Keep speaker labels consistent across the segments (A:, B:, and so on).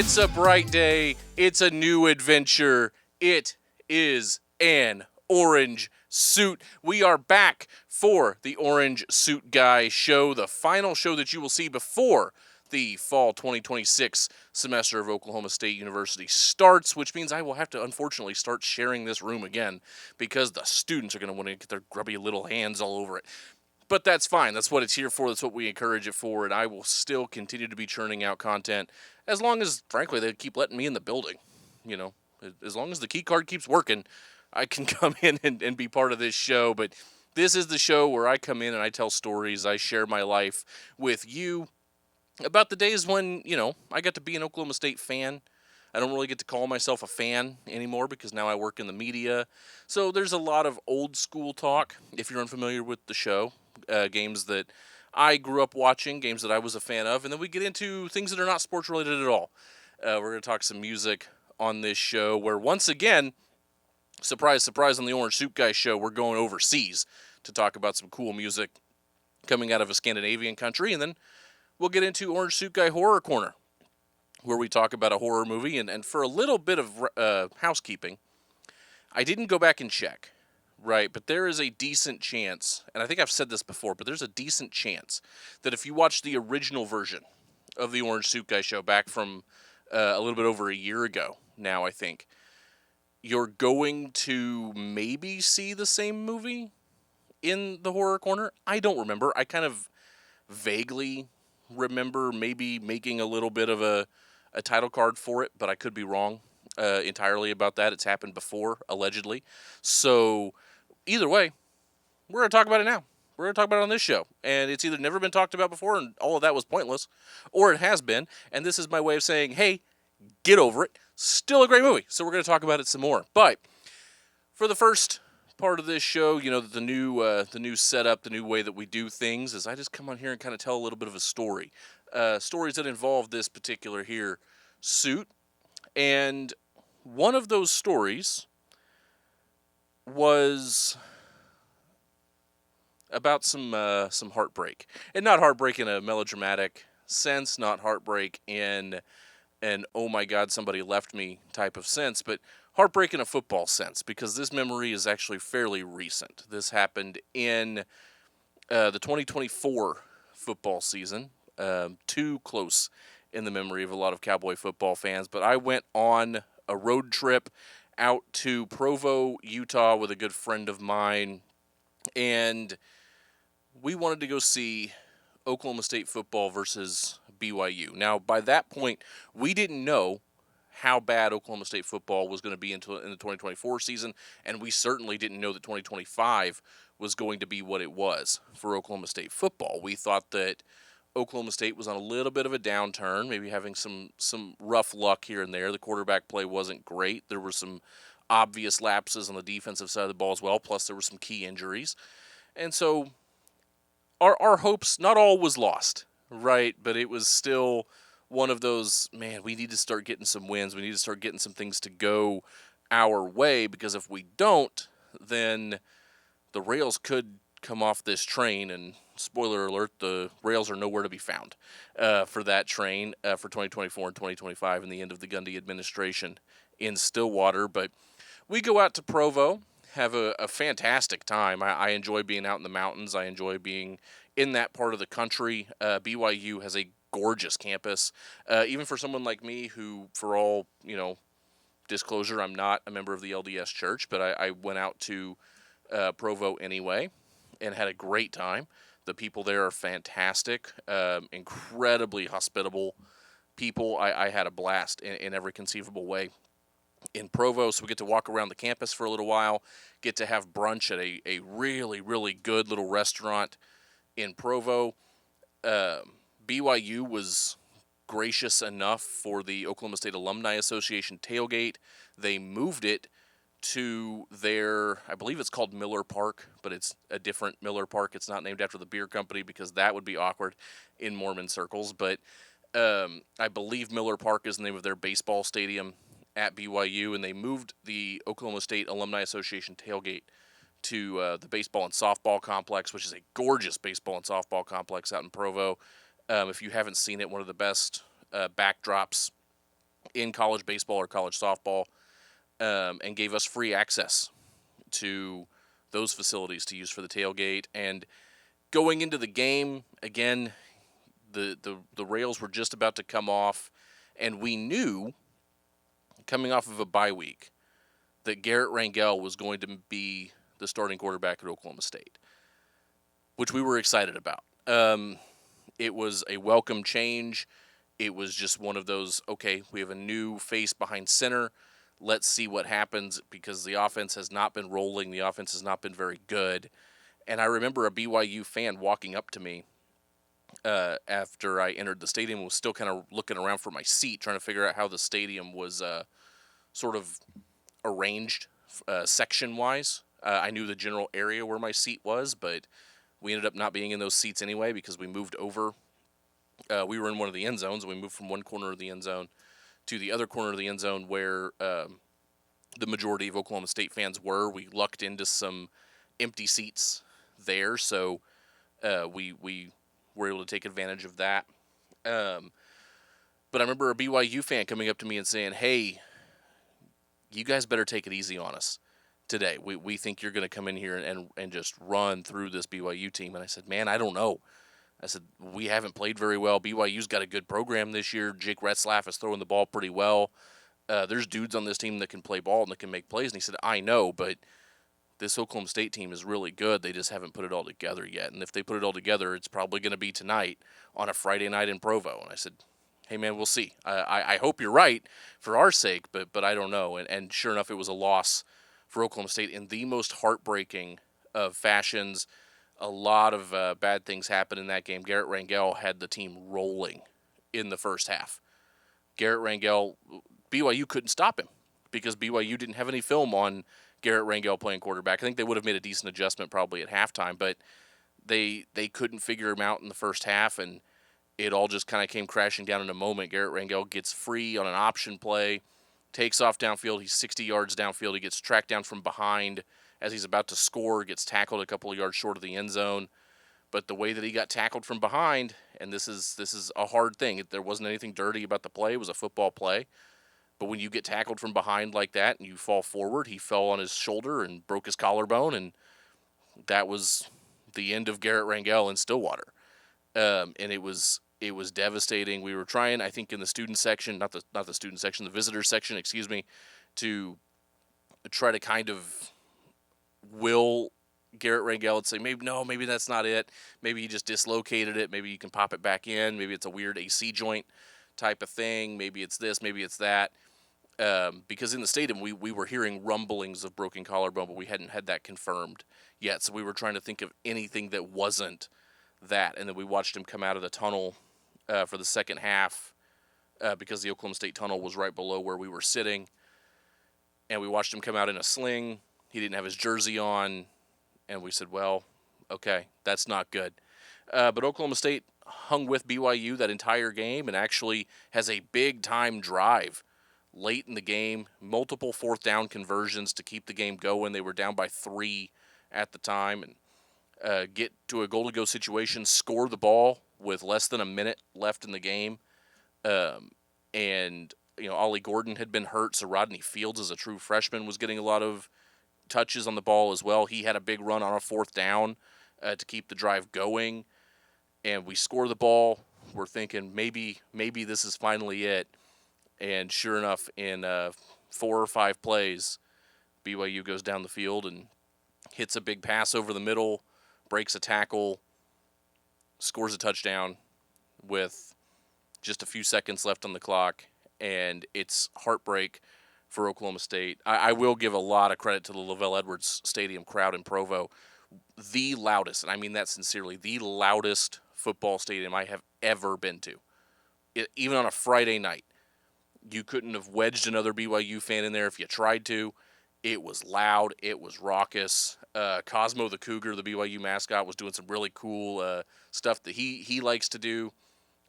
A: It's a bright day. It's a new adventure. It is an orange suit. We are back for the Orange Suit Guy show, the final show that you will see before the fall 2026 semester of Oklahoma State University starts, which means I will have to unfortunately start sharing this room again because the students are going to want to get their grubby little hands all over it. But that's fine. That's what it's here for. That's what we encourage it for. And I will still continue to be churning out content as long as, frankly, they keep letting me in the building. You know, as long as the key card keeps working, I can come in and be part of this show. But this is the show where I come in and I tell stories. I share my life with you about the days when, I got to be an Oklahoma State fan. I don't really get to call myself a fan anymore because now I work in the media. So there's a lot of old school talk, if you're unfamiliar with the show. Games that I grew up watching, games that I was a fan of, and then we get into things that are not sports related at all. We're going to talk some music on this show where, once again, surprise, surprise, on the Orange Suit Guy show, we're going overseas to talk about some cool music coming out of a Scandinavian country, and then we'll get into Orange Suit Guy Horror Corner, where we talk about a horror movie, and for a little bit of housekeeping, I didn't go back and check. Right, but there is a decent chance, and I think I've said this before, but there's a decent chance that if you watch the original version of the Orange Suit Guy show back from a little bit over a year ago now, I think, you're going to maybe see the same movie in the horror corner. I don't remember. I kind of vaguely remember maybe making a little bit of a title card for it, but I could be wrong entirely about that. It's happened before, allegedly. So either way, we're going to talk about it now. We're going to talk about it on this show. And it's either never been talked about before and all of that was pointless, or it has been. And this is my way of saying, hey, get over it. Still a great movie. So we're going to talk about it some more. But for the first part of this show, the new setup, the new way that we do things is I just come on here and kind of tell a little bit of a story. Stories that involve this particular here suit. And one of those stories was about some heartbreak, and not heartbreak in a melodramatic sense, not heartbreak in an oh my god somebody left me type of sense, but heartbreak in a football sense, because this memory is actually fairly recent. This happened in the 2024 football season, too close in the memory of a lot of Cowboy football fans, but I went on a road trip out to Provo, Utah with a good friend of mine, and we wanted to go see Oklahoma State football versus BYU. Now, by that point, we didn't know how bad Oklahoma State football was going to be in the 2024 season, and we certainly didn't know that 2025 was going to be what it was for Oklahoma State football. We thought that Oklahoma State was on a little bit of a downturn, maybe having some rough luck here and there. The quarterback play wasn't great. There were some obvious lapses on the defensive side of the ball as well, plus there were some key injuries. And so our hopes, not all was lost, right? But it was still one of those, man, we need to start getting some wins. We need to start getting some things to go our way, because if we don't, then the rails could come off this train, and spoiler alert, the rails are nowhere to be found for that train for 2024 and 2025 and the end of the Gundy administration in Stillwater. But we go out to Provo, have a fantastic time. I enjoy being out in the mountains. I enjoy being in that part of the country. BYU has a gorgeous campus. Even for someone like me who, for all, disclosure, I'm not a member of the LDS church, but I went out to Provo anyway and had a great time. The people there are fantastic, incredibly hospitable people. I had a blast in every conceivable way in Provo. So we get to walk around the campus for a little while, get to have brunch at a really, really good little restaurant in Provo. BYU was gracious enough for the Oklahoma State Alumni Association tailgate. They moved it to their, I believe it's called Miller Park, but it's a different Miller Park. It's not named after the beer company because that would be awkward in Mormon circles. But I believe Miller Park is the name of their baseball stadium at BYU, and they moved the Oklahoma State Alumni Association tailgate to the baseball and softball complex, which is a gorgeous baseball and softball complex out in Provo. If you haven't seen it, one of the best backdrops in college baseball or college softball, and gave us free access to those facilities to use for the tailgate. And going into the game, again, the rails were just about to come off, and we knew, coming off of a bye week, that Garrett Rangel was going to be the starting quarterback at Oklahoma State, which we were excited about. It was a welcome change. It was just one of those, okay, we have a new face behind center. Let's see what happens, because the offense has not been rolling. The offense has not been very good. And I remember a BYU fan walking up to me after I entered the stadium and was still kind of looking around for my seat, trying to figure out how the stadium was sort of arranged section-wise. I knew the general area where my seat was, but we ended up not being in those seats anyway because we moved over. We were in one of the end zones, and we moved from one corner of the end zone to the other corner of the end zone where the majority of Oklahoma State fans were. We lucked into some empty seats there, so we were able to take advantage of that. But I remember a BYU fan coming up to me and saying, "Hey, you guys better take it easy on us today. We think you're going to come in here and just run through this BYU team." And I said, "Man, I don't know." I said, "We haven't played very well. BYU's got a good program this year. Jake Retzlaff is throwing the ball pretty well. There's dudes on this team that can play ball and that can make plays." And he said, "I know, but this Oklahoma State team is really good. They just haven't put it all together yet. And if they put it all together, it's probably going to be tonight on a Friday night in Provo." And I said, "Hey, man, we'll see. I hope you're right for our sake, but I don't know." And sure enough, it was a loss for Oklahoma State in the most heartbreaking of fashions. A lot of bad things happened in that game. Garrett Rangel had the team rolling in the first half. Garrett Rangel, BYU couldn't stop him because BYU didn't have any film on Garrett Rangel playing quarterback. I think they would have made a decent adjustment probably at halftime, but they couldn't figure him out in the first half, and it all just kind of came crashing down in a moment. Garrett Rangel gets free on an option play, takes off downfield. He's 60 yards downfield. He gets tracked down from behind as he's about to score, gets tackled a couple of yards short of the end zone. But the way that he got tackled from behind, and this is a hard thing. There wasn't anything dirty about the play. It was a football play. But when you get tackled from behind like that and you fall forward, he fell on his shoulder and broke his collarbone, and that was the end of Garrett Rangel in Stillwater. And it was devastating. We were trying, I think, in the student section, not the student section, the visitor section, excuse me, to try to kind of will Garrett Rangel and say, maybe that's not it. Maybe he just dislocated it. Maybe you can pop it back in. Maybe it's a weird AC joint type of thing. Maybe it's this, maybe it's that. Because in the stadium, we were hearing rumblings of broken collarbone, but we hadn't had that confirmed yet. So we were trying to think of anything that wasn't that. And then we watched him come out of the tunnel for the second half because the Oklahoma State tunnel was right below where we were sitting. And we watched him come out in a sling. He didn't have his jersey on. And we said, well, okay, that's not good. But Oklahoma State hung with BYU that entire game and actually has a big-time drive late in the game, multiple fourth down conversions to keep the game going. They were down by 3 at the time, and get to a goal-to-go situation, score the ball with less than a minute left in the game. And, Ollie Gordon had been hurt, so Rodney Fields, as a true freshman, was getting a lot of touches on the ball as well. He had a big run on a fourth down to keep the drive going, and we score the ball. We're thinking maybe this is finally it. And sure enough, in 4 or 5 plays, BYU goes down the field and hits a big pass over the middle, breaks a tackle, scores a touchdown with just a few seconds left on the clock, and it's heartbreak for Oklahoma State. I will give a lot of credit to the Lavelle Edwards Stadium crowd in Provo. The loudest, and I mean that sincerely, the loudest football stadium I have ever been to. Even on a Friday night. You couldn't have wedged another BYU fan in there if you tried to. It was loud. It was raucous. Cosmo the Cougar, the BYU mascot, was doing some really cool stuff that he likes to do.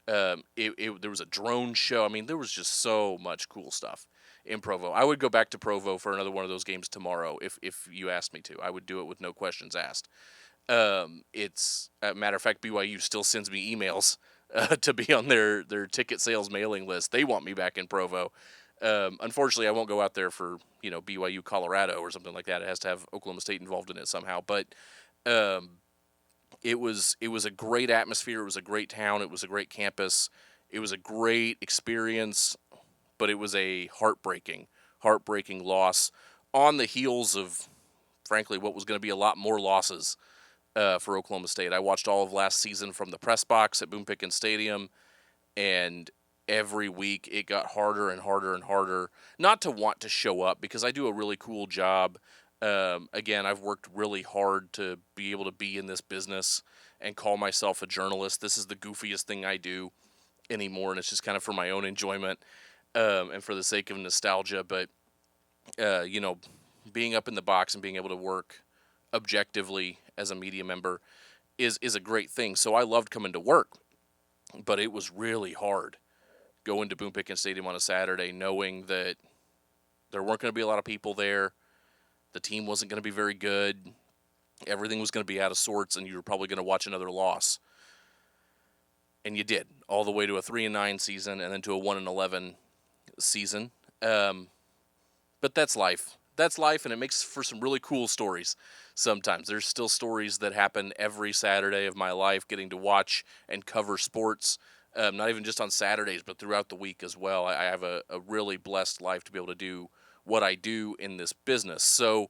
A: There was a drone show. I mean, there was just so much cool stuff in Provo. I would go back to Provo for another one of those games tomorrow if you asked me to. I would do it with no questions asked. It's a matter of fact, BYU still sends me emails to be on their ticket sales mailing list. They want me back in Provo. Unfortunately, I won't go out there for BYU Colorado or something like that. It has to have Oklahoma State involved in it somehow. But it was a great atmosphere. It was a great town. It was a great campus. It was a great experience. But it was a heartbreaking loss on the heels of, frankly, what was going to be a lot more losses for Oklahoma State. I watched all of last season from the press box at Boone Pickens Stadium, and every week it got harder and harder and harder not to want to show up, because I do a really cool job. Again, I've worked really hard to be able to be in this business and call myself a journalist. This is the goofiest thing I do anymore, and it's just kind of for my own enjoyment and for the sake of nostalgia. But, being up in the box and being able to work objectively as a media member is a great thing. So I loved coming to work, but it was really hard going to Boone Pickens Stadium on a Saturday knowing that there weren't going to be a lot of people there. The team wasn't going to be very good. Everything was going to be out of sorts, and you were probably going to watch another loss. And you did, all the way to a 3-9 season and then to a 1-11 season. But that's life. That's life, and it makes for some really cool stories sometimes. There's still stories that happen every Saturday of my life, getting to watch and cover sports, not even just on Saturdays, but throughout the week as well. I have a really blessed life to be able to do what I do in this business. So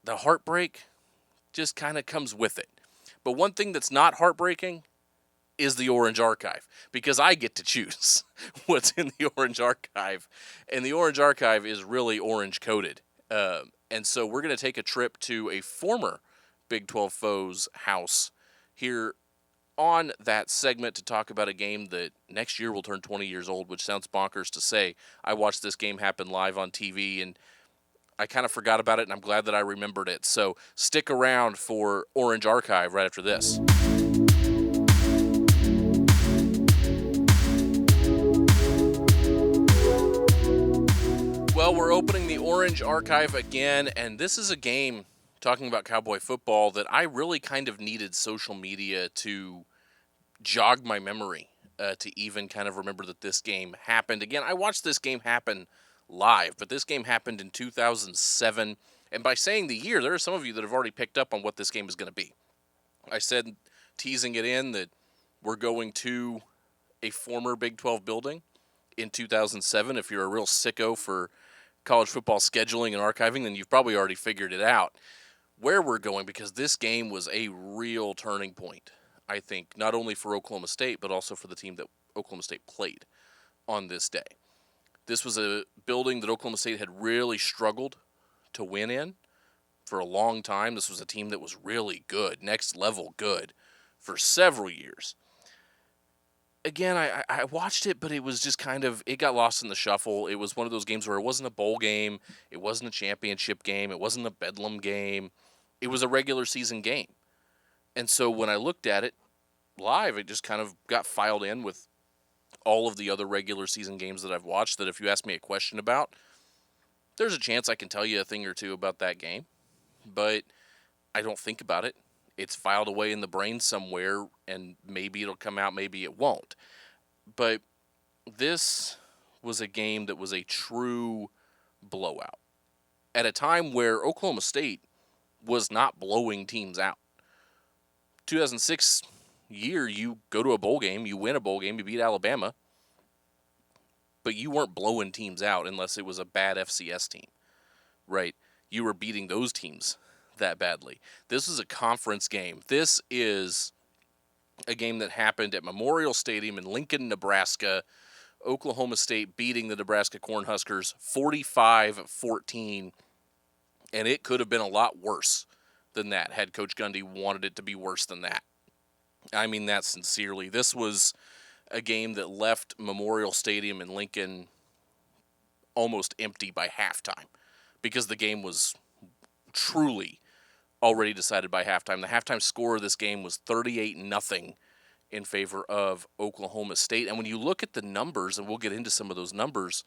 A: the heartbreak just kind of comes with it. But one thing that's not heartbreaking is the Orange Archive, because I get to choose what's in the Orange Archive, and the Orange Archive is really orange coated. And so we're going to take a trip to a former Big 12 foe's house here on that segment to talk about a game that next year will turn 20 years old, which sounds bonkers to say. I watched this game happen live on TV, and I kind of forgot about it, and I'm glad that I remembered it. So stick around for Orange Archive right after this. Well, we're opening the Orange Archive again, and this is a game, talking about Cowboy football, that I really kind of needed social media to jog my memory, to even kind of remember that this game happened. Again, I watched this game happen live, but this game happened in 2007, and by saying the year, there are some of you that have already picked up on what this game is going to be. I said, teasing it in, that we're going to a former Big 12 building in 2007. If you're a real sicko for college football scheduling and archiving, then you've probably already figured it out where we're going, because this game was a real turning point, I think, not only for Oklahoma State, but also for the team that Oklahoma State played on this day. This was a building that Oklahoma State had really struggled to win in for a long time. This was a team that was really good, next level good, for several years. Again, I watched it, but it was just kind of, it got lost in the shuffle. It was one of those games where it wasn't a bowl game, it wasn't a championship game, it wasn't a Bedlam game. It was a regular season game. And so when I looked at it live, it just kind of got filed in with all of the other regular season games that I've watched, that if you ask me a question about, there's a chance I can tell you a thing or two about that game. But I don't think about it. It's filed away in the brain somewhere, and maybe it'll come out, maybe it won't. But this was a game that was a true blowout at a time where Oklahoma State was not blowing teams out. 2006 year, you go to a bowl game, you win a bowl game, you beat Alabama, but you weren't blowing teams out unless it was a bad FCS team, right? You were beating those teams that badly. This is a conference game. This is a game that happened at Memorial Stadium in Lincoln, Nebraska. Oklahoma State beating the Nebraska Cornhuskers 45-14, and it could have been a lot worse than that had Coach Gundy wanted it to be worse than that. I mean that sincerely. This was a game that left Memorial Stadium in Lincoln almost empty by halftime, because the game was truly already decided by halftime. The halftime score of this game was 38-0 in favor of Oklahoma State. And when you look at the numbers, and we'll get into some of those numbers,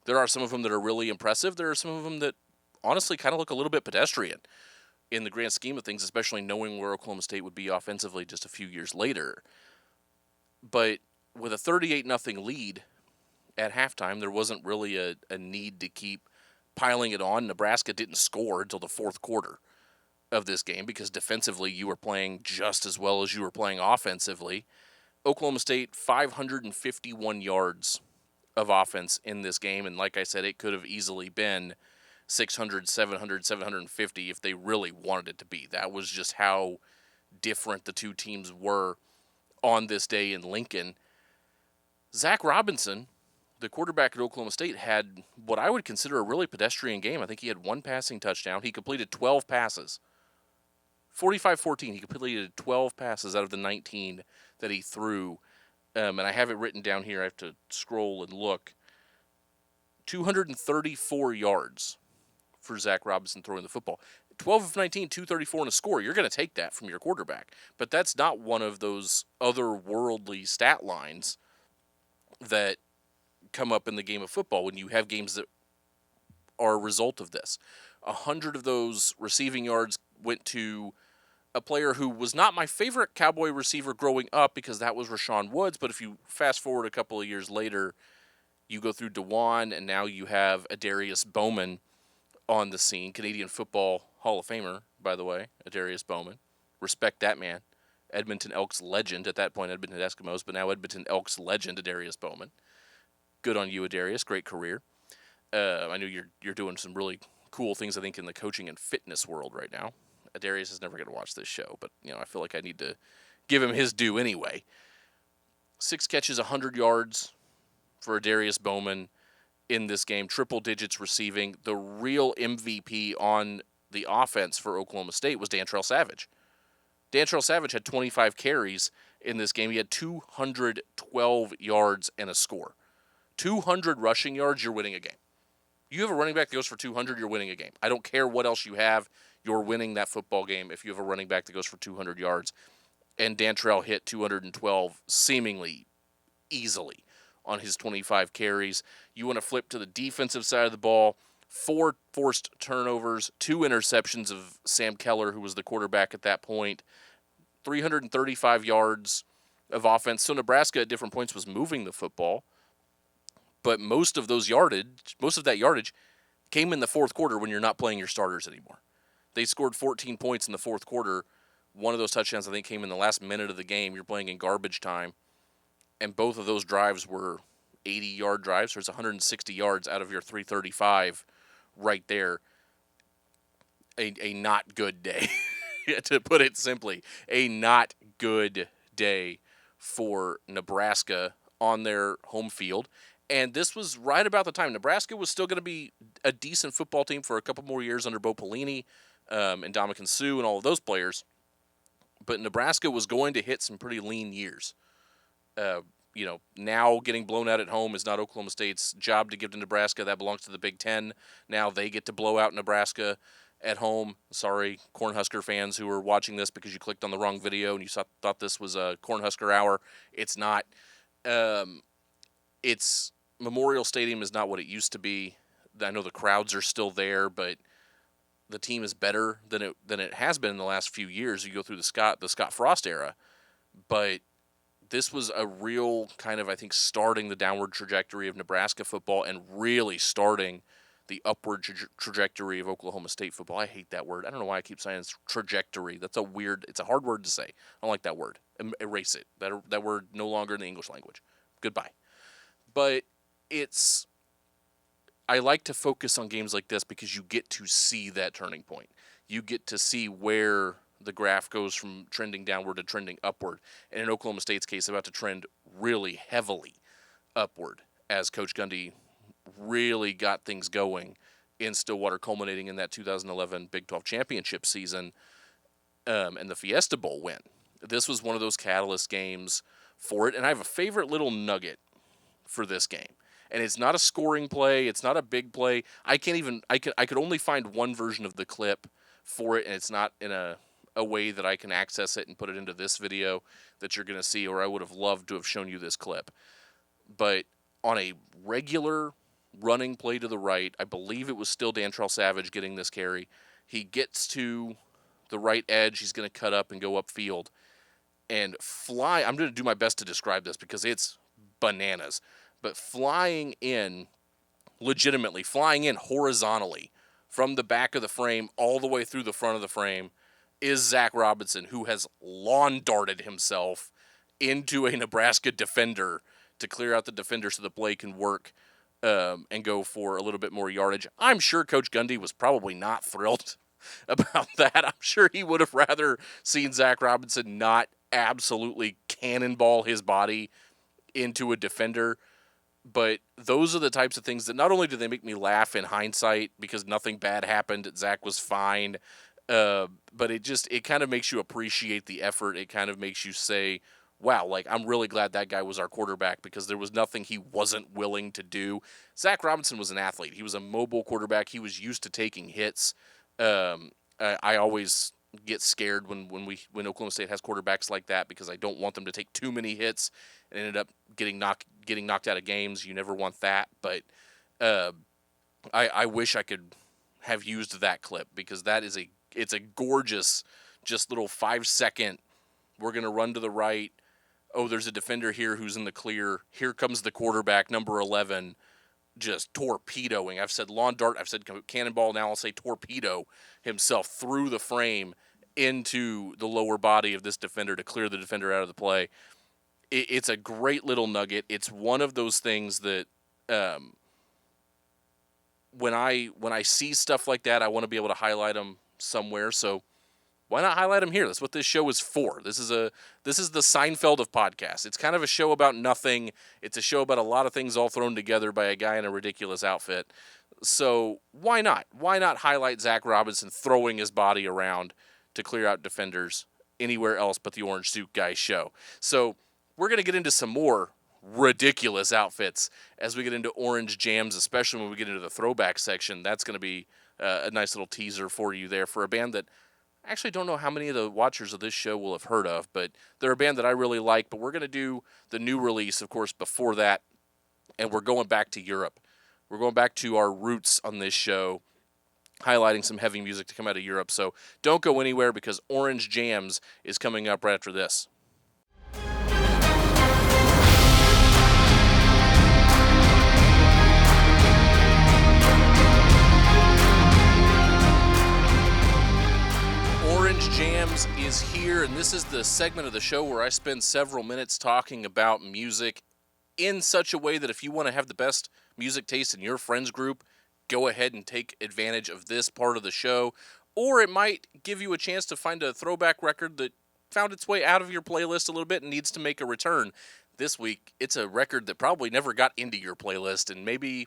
A: there are some of them that are really impressive. There are some of them that honestly kind of look a little bit pedestrian in the grand scheme of things, especially knowing where Oklahoma State would be offensively just a few years later. But with a 38-0 lead at halftime, there wasn't really a need to keep piling it on. Nebraska didn't score until the fourth quarter of this game because defensively you were playing just as well as you were playing offensively. Oklahoma State, 551 yards of offense in this game, and like I said, it could have easily been 600, 700, 750 if they really wanted it to be. That was just how different the two teams were on this day in Lincoln. Zach Robinson, the quarterback at Oklahoma State, had what I would consider a really pedestrian game. I think he had one passing touchdown. He completed 12 passes. 45-14, he completed 12 passes out of the 19 that he threw. And I have it written down here. I have to scroll and look. 234 yards for Zach Robinson throwing the football. 12 of 19, 234 and a score. You're going to take that from your quarterback. But that's not one of those otherworldly stat lines that come up in the game of football when you have games that are a result of this. 100 of those receiving yards went to a player who was not my favorite Cowboy receiver growing up because that was Rashawn Woods. But if you fast forward a couple of years later, you go through DeJuan, and now you have Adarius Bowman on the scene. Canadian Football Hall of Famer, by the way, Adarius Bowman. Respect that man. Edmonton Elks legend. At that point, Edmonton Eskimos, but now Edmonton Elks legend, Adarius Bowman. Good on you, Adarius. Great career. I know you're doing some really cool things, I think, in the coaching and fitness world right now. Adarius is never going to watch this show, but I feel like I need to give him his due anyway. 6 catches, 100 yards for Adarius Bowman in this game. Triple digits receiving. The real MVP on the offense for Oklahoma State was Dantrell Savage. Dantrell Savage had 25 carries in this game. He had 212 yards and a score. 200 rushing yards, you're winning a game. You have a running back that goes for 200, you're winning a game. I don't care what else you have, you're winning that football game if you have a running back that goes for 200 yards. And Dantrell hit 212 seemingly easily on his 25 carries. You want to flip to the defensive side of the ball. 4 forced turnovers, 2 interceptions of Sam Keller, who was the quarterback at that point. 335 yards of offense. So Nebraska at different points was moving the football. But most of that yardage came in the fourth quarter when you're not playing your starters anymore. They scored 14 points in the fourth quarter. One of those touchdowns, I think, came in the last minute of the game. You're playing in garbage time. And both of those drives were 80-yard drives. So it's 160 yards out of your 335 right there. A not good day, to put it simply. A not good day for Nebraska on their home field. And this was right about the time. Nebraska was still going to be a decent football team for a couple more years under Bo Pelini and Ndamukong Suh and all of those players. But Nebraska was going to hit some pretty lean years. Now getting blown out at home is not Oklahoma State's job to give to Nebraska. That belongs to the Big Ten. Now they get to blow out Nebraska at home. Sorry, Cornhusker fans who are watching this because you clicked on the wrong video and you thought this was a Cornhusker hour. It's not. Memorial Stadium is not what it used to be. I know the crowds are still there, but the team is better than it has been in the last few years. You go through the Scott Frost era, but this was a real kind of, I think, starting the downward trajectory of Nebraska football and really starting the upward trajectory of Oklahoma State football. I hate that word. I don't know why I keep saying it's trajectory. It's a hard word to say. I don't like that word. Erase it. That word no longer in the English language. Goodbye. But I like to focus on games like this because you get to see that turning point. You get to see where the graph goes from trending downward to trending upward. And in Oklahoma State's case, about to trend really heavily upward as Coach Gundy really got things going in Stillwater, culminating in that 2011 Big 12 championship season and the Fiesta Bowl win. This was one of those catalyst games for it. And I have a favorite little nugget for this game. And it's not a scoring play. It's not a big play. I could only find one version of the clip for it, and it's not in a way that I can access it and put it into this video that you're going to see, or I would have loved to have shown you this clip. But on a regular running play to the right, I believe it was still Dantrell Savage getting this carry. He gets to the right edge. He's going to cut up and go upfield. and fly. I'm going to do my best to describe this because it's bananas. But legitimately flying in horizontally from the back of the frame all the way through the front of the frame is Zach Robinson, who has lawn darted himself into a Nebraska defender to clear out the defender so the play can work and go for a little bit more yardage. I'm sure Coach Gundy was probably not thrilled about that. I'm sure he would have rather seen Zach Robinson not absolutely cannonball his body into a defender. But those are the types of things that not only do they make me laugh in hindsight because nothing bad happened, Zach was fine, but it kind of makes you appreciate the effort. It kind of makes you say, wow, like, I'm really glad that guy was our quarterback because there was nothing he wasn't willing to do. Zach Robinson was an athlete. He was a mobile quarterback. He was used to taking hits. I always get scared when Oklahoma State has quarterbacks like that because I don't want them to take too many hits and ended up getting knocked out of games. You never want that. But I wish I could have used that clip because it's a gorgeous, just little 5-second. We're gonna run to the right. Oh, there's a defender here who's in the clear. Here comes the quarterback, number 11, just torpedoing. I've said lawn dart. I've said cannonball. Now I'll say torpedo himself through the frame into the lower body of this defender to clear the defender out of the play. It's a great little nugget. It's one of those things that when I see stuff like that, I want to be able to highlight them somewhere. So why not highlight them here? That's what this show is for. This is the Seinfeld of podcasts. It's kind of a show about nothing. It's a show about a lot of things all thrown together by a guy in a ridiculous outfit. So why not? Why not highlight Zach Robinson throwing his body around to clear out defenders anywhere else but the Orange Suit Guy show? So we're going to get into some more ridiculous outfits as we get into Orange Jams, especially when we get into the throwback section. That's going to be a nice little teaser for you there for a band that I actually don't know how many of the watchers of this show will have heard of, but they're a band that I really like. But we're going to do the new release, of course, before that, and we're going back to Europe. We're going back to our roots on this show, highlighting some heavy music to come out of Europe. So don't go anywhere because Orange Jams is coming up right after this. Orange Jams is here, and this is the segment of the show where I spend several minutes talking about music in such a way that if you want to have the best music taste in your friends group, go ahead and take advantage of this part of the show. Or it might give you a chance to find a throwback record that found its way out of your playlist a little bit and needs to make a return. This week, it's a record that probably never got into your playlist, and maybe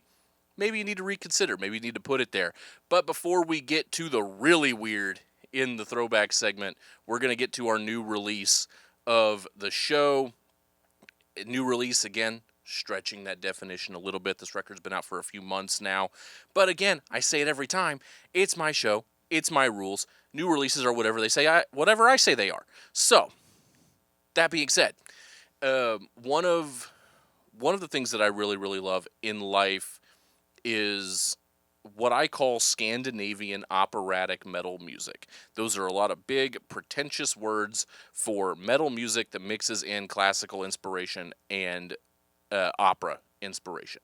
A: you need to reconsider. Maybe you need to put it there. But before we get to the really weird in the throwback segment, we're going to get to our new release of the show. A new release, again, stretching that definition a little bit. This record's been out for a few months now. But again, I say it every time. It's my show. It's my rules. New releases are whatever I say they are. So, that being said, one of the things that I really, really love in life is what I call Scandinavian operatic metal music. Those are a lot of big, pretentious words for metal music that mixes in classical inspiration and opera inspiration.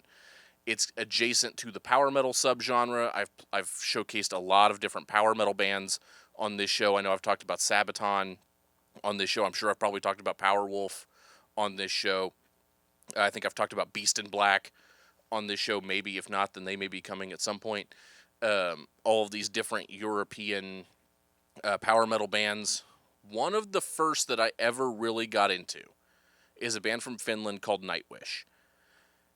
A: It's adjacent to the power metal subgenre. I've showcased a lot of different power metal bands on this show. I know I've talked about Sabaton on this show. I'm sure I've probably talked about Powerwolf on this show. I think I've talked about Beast in Black on this show. Maybe if not, then they may be coming at some point. All of these different European power metal bands. One of the first that I ever really got into is a band from Finland called Nightwish.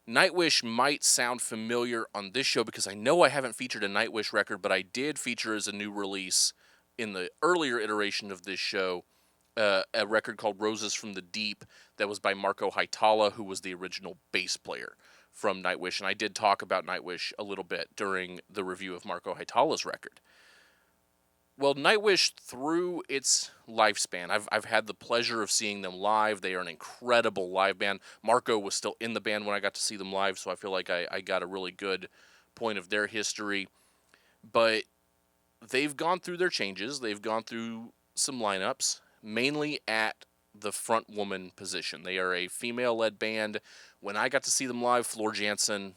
A: Nightwish might sound familiar on this show because I know I haven't featured a Nightwish record, but I did feature as a new release in the earlier iteration of this show a record called Roses from the Deep that was by Marco Haitala, who was the original bass player from Nightwish. And I did talk about Nightwish a little bit during the review of Marco Haitala's record. Well, Nightwish, through its lifespan, I've had the pleasure of seeing them live. They are an incredible live band. Marco was still in the band when I got to see them live, so I feel like I got a really good point of their history. But they've gone through their changes. They've gone through some lineups, mainly at the front woman position. They are a female-led band. When I got to see them live, Floor Jansen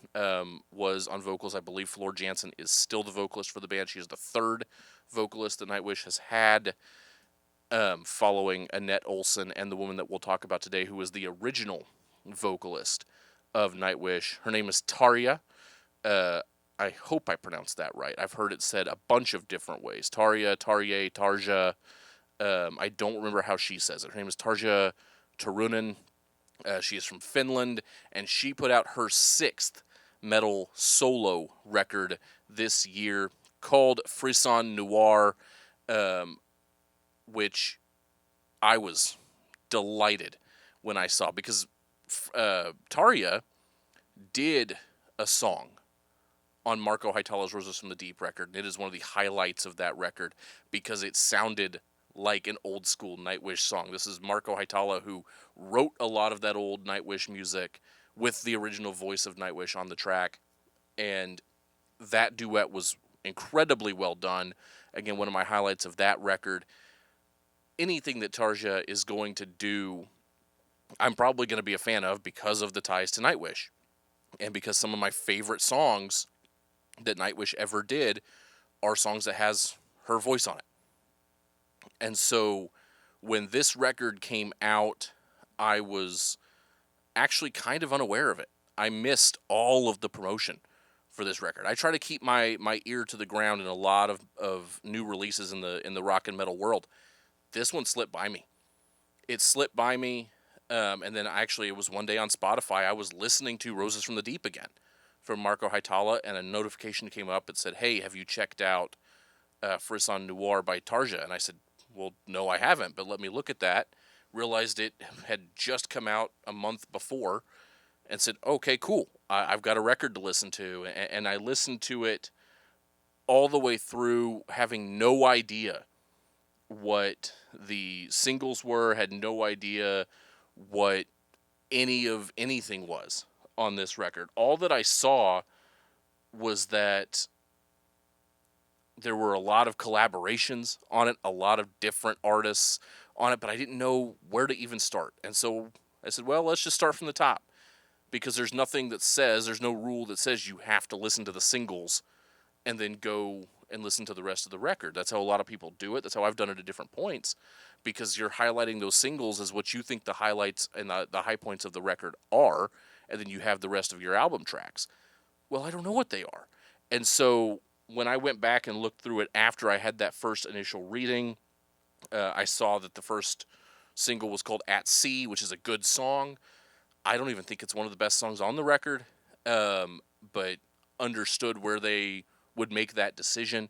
A: was on vocals. I believe Floor Jansen is still the vocalist for the band. She is the third vocalist that Nightwish has had, following Annette Olson and the woman that we'll talk about today, who was the original vocalist of Nightwish. Her name is Tarja. I hope I pronounced that right. I've heard it said a bunch of different ways. Tarja, Tarja. I don't remember how she says it. Her name is Tarja Turunen. She is from Finland, and she put out her 6th metal solo record this year called Frisson Noir, which I was delighted when I saw, because Tarja did a song on Marco Hietala's Roses from the Deep record, and it is one of the highlights of that record because it sounded like an old school Nightwish song. This is Marco Hietala, who wrote a lot of that old Nightwish music with the original voice of Nightwish on the track, and that duet was incredibly well done. Again, one of my highlights of that record. Anything that Tarja is going to do, I'm probably going to be a fan of because of the ties to Nightwish, and because some of my favorite songs that Nightwish ever did are songs that has her voice on it. And so when this record came out, I was actually kind of unaware of it. I missed all of the promotion for this record. I try to keep my ear to the ground in a lot of new releases in the rock and metal world. This one slipped by me. It slipped by me, and then actually it was one day on Spotify, I was listening to Roses from the Deep again from Marco Hietala, and a notification came up. It said, "Hey, have you checked out Frisson Noir by Tarja?" And I said, "Well, no, I haven't, but let me look at that." Realized it had just come out a month before, and said, "Okay, cool. I've got a record to listen to." And I listened to it all the way through, having no idea what the singles were, had no idea what anything was on this record. All that I saw was that there were a lot of collaborations on it, a lot of different artists on it, but I didn't know where to even start. And so I said, well, let's just start from the top, because there's nothing that says, there's no rule that says you have to listen to the singles and then go and listen to the rest of the record. That's how a lot of people do it. That's how I've done it at different points, because you're highlighting those singles as what you think the highlights and the high points of the record are, and then you have the rest of your album tracks. Well, I don't know what they are. And so when I went back and looked through it after I had that first initial reading, I saw that the first single was called At Sea, which is a good song. I don't even think it's one of the best songs on the record, but understood where they would make that decision.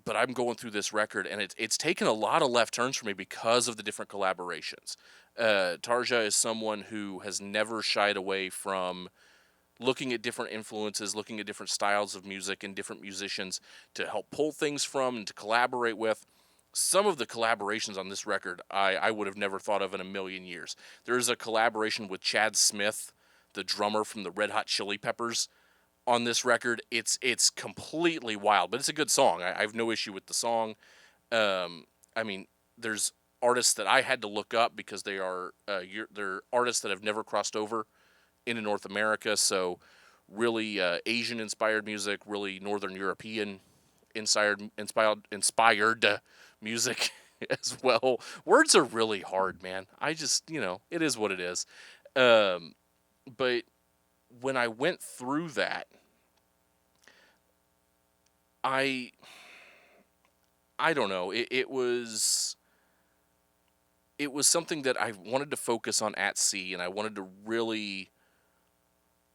A: But I'm going through this record, and it's taken a lot of left turns for me because of the different collaborations. Tarja is someone who has never shied away from looking at different influences, looking at different styles of music and different musicians to help pull things from and to collaborate with. Some of the collaborations on this record I would have never thought of in a million years. There's a collaboration with Chad Smith, the drummer from the Red Hot Chili Peppers, on this record. It's completely wild, but it's a good song. I have no issue with the song. I mean, there's artists that I had to look up because they're artists that have never crossed over into North America, so really Asian-inspired music, really Northern European inspired music as well. Words are really hard, man. I just, it is what it is. But when I went through that, I don't know. It was something that I wanted to focus on At Sea, and I wanted to really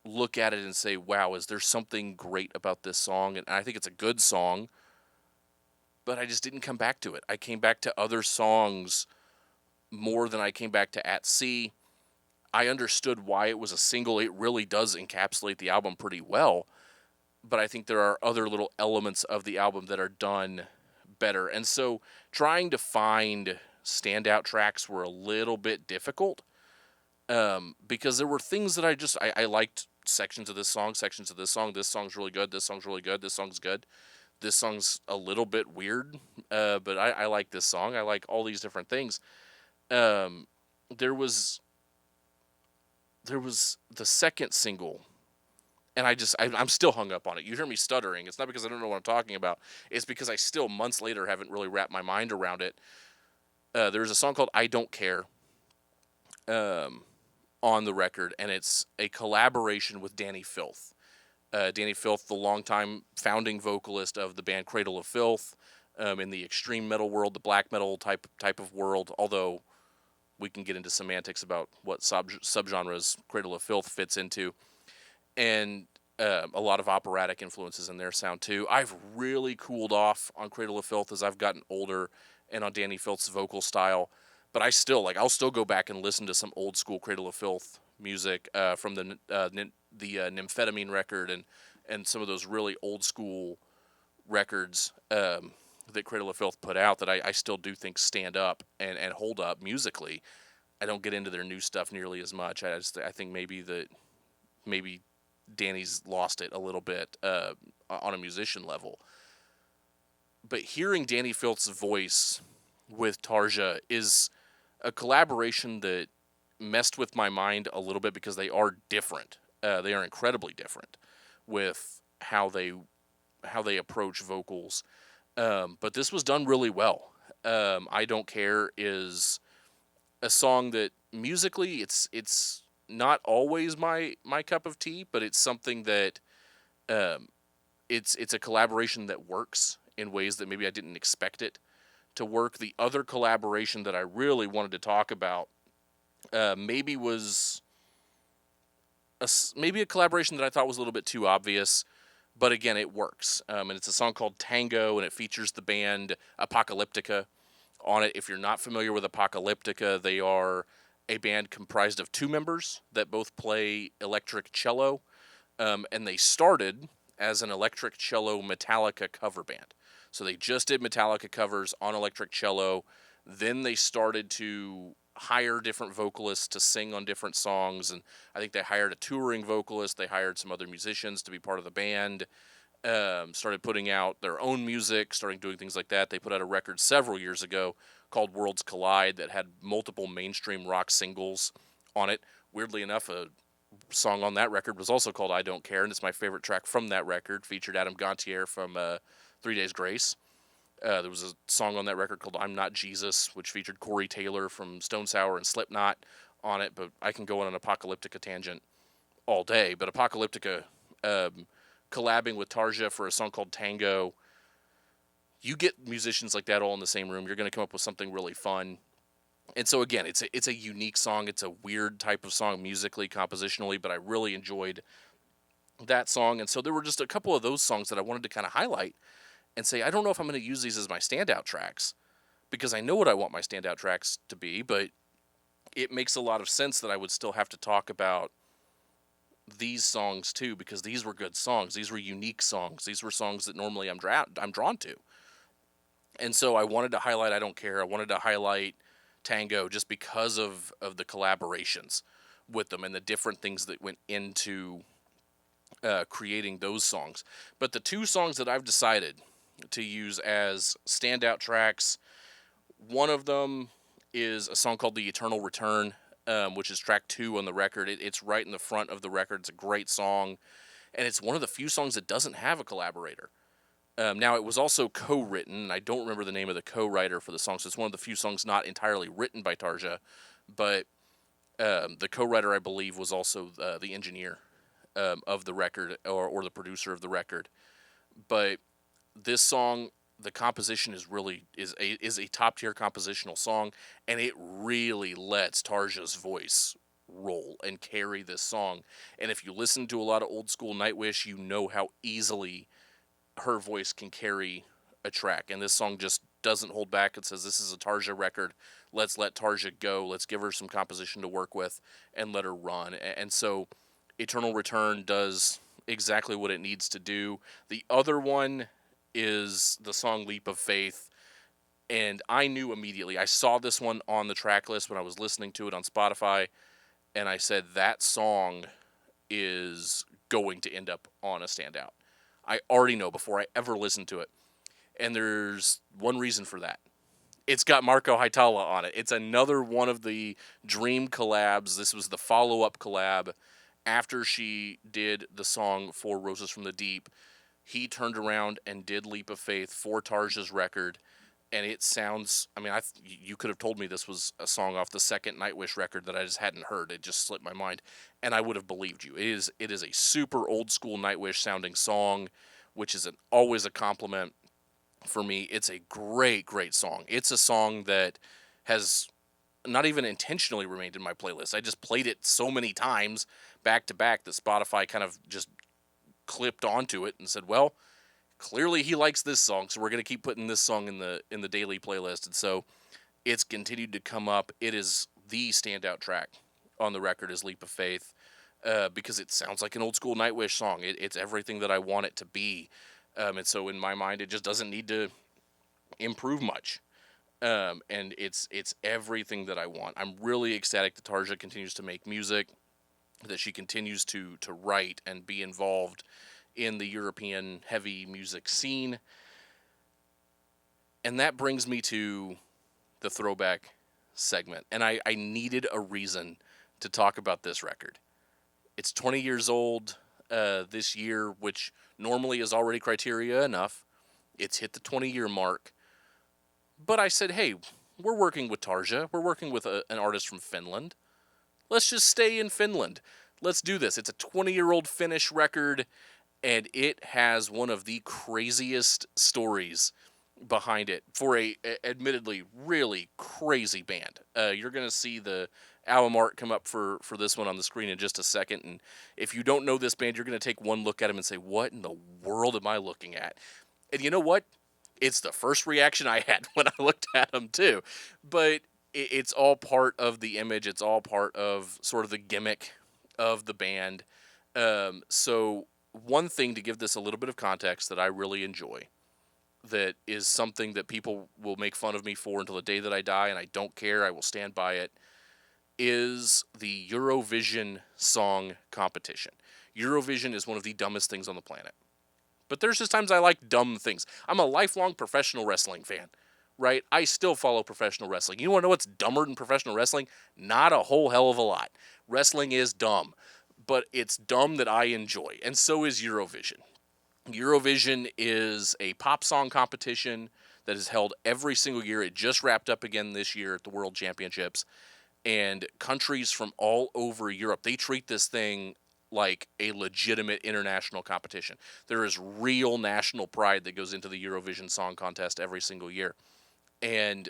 A: look at it and say, wow, is there something great about this song? And I think it's a good song, but I just didn't come back to it. I came back to other songs more than I came back to At Sea. I understood why it was a single. It really does encapsulate the album pretty well, but I think there are other little elements of the album that are done better. And so trying to find standout tracks were a little bit difficult, because there were things that I liked sections of this song. This song's really good. This song's really good. This song's good. This song's a little bit weird, but I like this song. I like all these different things. Um, there was the second single, and I'm still hung up on it. You hear me stuttering. It's not because I don't know what I'm talking about. It's because I still, months later, haven't really wrapped my mind around it. There's a song called "I Don't Care" on the record, and it's a collaboration with Danny Filth. Danny Filth, the longtime founding vocalist of the band Cradle of Filth, in the extreme metal world, the black metal type of world. Although we can get into semantics about what subgenres Cradle of Filth fits into, and a lot of operatic influences in their sound too. I've really cooled off on Cradle of Filth as I've gotten older, and on Danny Filth's vocal style. But I'll still go back and listen to some old school Cradle of Filth music from the Nymphetamine record, and some of those really old school records that Cradle of Filth put out that I still do think stand up and hold up musically. I don't get into their new stuff nearly as much. I think maybe Danny's lost it a little bit on a musician level. But hearing Danny Filth's voice with Tarja is a collaboration that messed with my mind a little bit because they are different. They are incredibly different with how they approach vocals. But this was done really well. I Don't Care is a song that musically it's not always my cup of tea, but it's something that it's a collaboration that works in ways that maybe I didn't expect it to work. The other collaboration that I really wanted to talk about maybe was maybe a collaboration that I thought was a little bit too obvious, but again, it works. And it's a song called Tango, and it features the band Apocalyptica on it. If you're not familiar with Apocalyptica, they are a band comprised of two members that both play electric cello, and they started as an electric cello Metallica cover band. So they just did Metallica covers on electric cello. Then they started to hire different vocalists to sing on different songs, and I think they hired a touring vocalist. They hired some other musicians to be part of the band. Started putting out their own music, starting doing things like that. They put out a record several years ago called Worlds Collide that had multiple mainstream rock singles on it. Weirdly enough, a song on that record was also called I Don't Care, and it's my favorite track from that record. Featured Adam Gontier from 3 Days Grace. There was a song on that record called I'm Not Jesus, which featured Corey Taylor from Stone Sour and Slipknot on it, but I can go on an Apocalyptica tangent all day. But Apocalyptica collabing with Tarja for a song called Tango, you get musicians like that all in the same room, you're going to come up with something really fun. And so again, it's a unique song. It's a weird type of song musically, compositionally, but I really enjoyed that song. And so there were just a couple of those songs that I wanted to kind of highlight and say, I don't know if I'm going to use these as my standout tracks, because I know what I want my standout tracks to be, but it makes a lot of sense that I would still have to talk about these songs too, because these were good songs. These were unique songs. These were songs that normally I'm drawn to. And so I wanted to highlight I Don't Care. I wanted to highlight Tango just because of the collaborations with them and the different things that went into creating those songs. But the two songs that I've decided to use as standout tracks, one of them is a song called The Eternal Return, which is track 2 on the record. It's right in the front of the record. It's a great song, and it's one of the few songs that doesn't have a collaborator. Now, it was also co-written, and I don't remember the name of the co-writer for the song, so it's one of the few songs not entirely written by Tarja, but the co-writer, I believe, was also the engineer of the record, or the producer of the record. But this song, the composition is a top-tier compositional song, and it really lets Tarja's voice roll and carry this song. And if you listen to a lot of old school Nightwish, you know how easily her voice can carry a track. And this song just doesn't hold back. It says, this is a Tarja record. Let's let Tarja go. Let's give her some composition to work with and let her run. And so Eternal Return does exactly what it needs to do. The other one is the song Leap of Faith. And I knew immediately. I saw this one on the track list when I was listening to it on Spotify. And I said, that song is going to end up on a standout. I already know before I ever listened to it. And there's one reason for that. It's got Marco Haitala on it. It's another one of the dream collabs. This was the follow-up collab after she did the song for Roses from the Deep. He turned around and did Leap of Faith for Tarja's record, and it sounds, I mean, you could have told me this was a song off the second Nightwish record that I just hadn't heard. It just slipped my mind, and I would have believed you. It is a super old-school Nightwish sounding song, which is always a compliment for me. It's a great, great song. It's a song that has not even intentionally remained in my playlist. I just played it so many times back to back that Spotify kind of just clipped onto it and said, well, clearly he likes this song, so we're going to keep putting this song in the daily playlist. And so it's continued to come up. It is the standout track on the record, is Leap of Faith, because it sounds like an old school Nightwish song. It's everything that I want it to be. And so in my mind, it just doesn't need to improve much. And it's everything that I want. I'm really ecstatic that Tarja continues to make music, that she continues to write and be involved in the European heavy music scene. And that brings me to the throwback segment. And I needed a reason to talk about this record. It's 20 years old this year, which normally is already criteria enough. It's hit the 20-year mark. But I said, hey, we're working with Tarja. We're working with an artist from Finland. Let's just stay in Finland. Let's do this. It's a 20-year-old Finnish record, and it has one of the craziest stories behind it for a admittedly really crazy band. You're going to see the album art come up for this one on the screen in just a second, and if you don't know this band, you're going to take one look at them and say, what in the world am I looking at? And you know what? It's the first reaction I had when I looked at them too. But it's all part of the image. It's all part of sort of the gimmick of the band. So one thing, to give this a little bit of context, that I really enjoy, that is something that people will make fun of me for until the day that I die, and I don't care, I will stand by it, is the Eurovision Song Competition. Eurovision is one of the dumbest things on the planet. But there's just times I like dumb things. I'm a lifelong professional wrestling fan, right? I still follow professional wrestling. You want to know what's dumber than professional wrestling? Not a whole hell of a lot. Wrestling is dumb, but it's dumb that I enjoy, and so is Eurovision. Eurovision is a pop song competition that is held every single year. It just wrapped up again this year at the World Championships, and countries from all over Europe, they treat this thing like a legitimate international competition. There is real national pride that goes into the Eurovision Song Contest every single year. And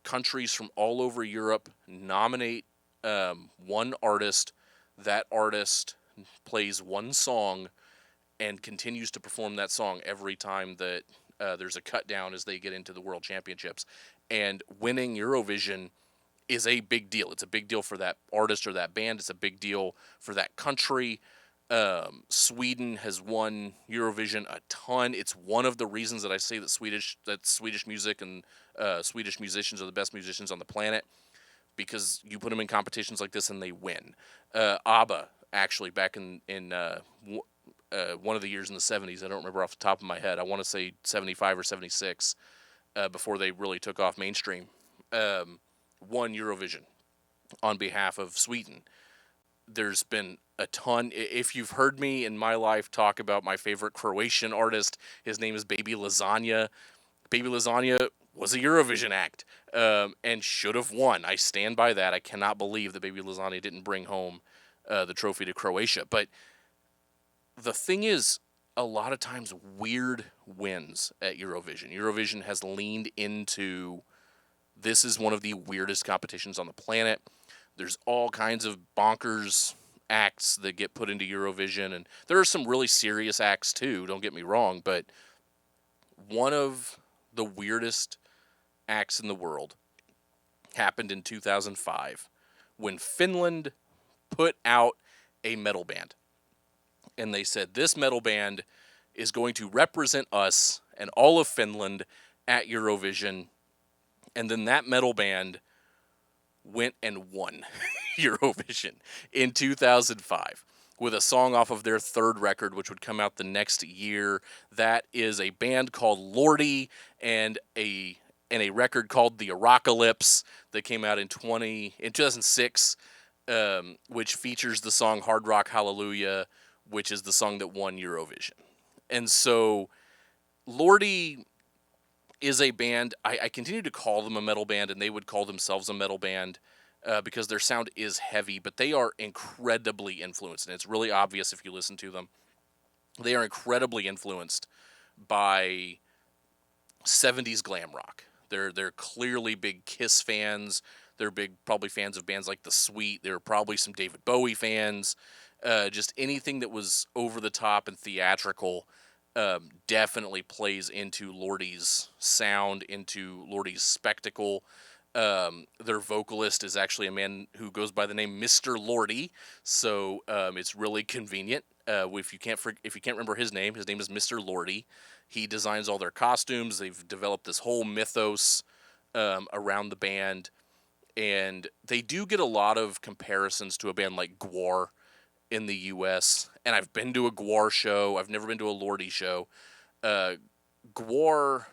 A: countries from all over Europe nominate one artist. That artist plays one song and continues to perform that song every time that there's a cut down as they get into the World Championships. And winning Eurovision is a big deal. It's a big deal for that artist or that band. It's a big deal for that country. Sweden has won Eurovision a ton. It's one of the reasons that I say that Swedish music and Swedish musicians are the best musicians on the planet, because you put them in competitions like this and they win. ABBA, actually, back in one of the years in the 70s, I don't remember off the top of my head, I want to say 75 or 76, before they really took off mainstream, won Eurovision on behalf of Sweden. There's been a ton. If you've heard me in my life talk about my favorite Croatian artist, his name is Baby Lasagna. Baby Lasagna was a Eurovision act, and should have won. I stand by that. I cannot believe that Baby Lasagna didn't bring home the trophy to Croatia. But the thing is, a lot of times weird wins at Eurovision. Eurovision has leaned into, this is one of the weirdest competitions on the planet. There's all kinds of bonkers acts that get put into Eurovision, and there are some really serious acts too, don't get me wrong, but one of the weirdest acts in the world happened in 2005 when Finland put out a metal band. And they said, this metal band is going to represent us and all of Finland at Eurovision. And then that metal band went and won Eurovision in 2005 with a song off of their third record, which would come out the next year. That is a band called Lordi, and a and a record called The Apocalypse that came out in 2006, which features the song Hard Rock Hallelujah, which is the song that won Eurovision. And so Lordi is a band, I continue to call them a metal band, and they would call themselves a metal band because their sound is heavy, but they are incredibly influenced, and it's really obvious if you listen to them. They are incredibly influenced by 70s glam rock. They're clearly big Kiss fans. They're probably fans of bands like The Sweet. They're probably some David Bowie fans. Just anything that was over the top and theatrical definitely plays into Lordi's sound, into Lordi's spectacle. Their vocalist is actually a man who goes by the name Mr. Lordi, so it's really convenient. If you can't remember his name is Mr. Lordi. He designs all their costumes. They've developed this whole mythos around the band, and they do get a lot of comparisons to a band like Gwar in the U.S., and I've been to a Gwar show. I've never been to a Lordi show. Gwar,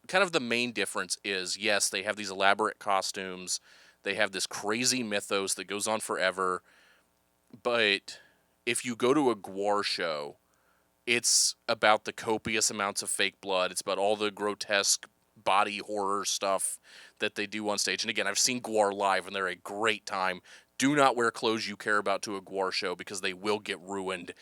A: kind of the main difference is, yes, they have these elaborate costumes. They have this crazy mythos that goes on forever, but if you go to a Gwar show, it's about the copious amounts of fake blood. It's about all the grotesque body horror stuff that they do on stage. And again, I've seen Gwar live, and they're a great time. Do not wear clothes you care about to a Gwar show, because they will get ruined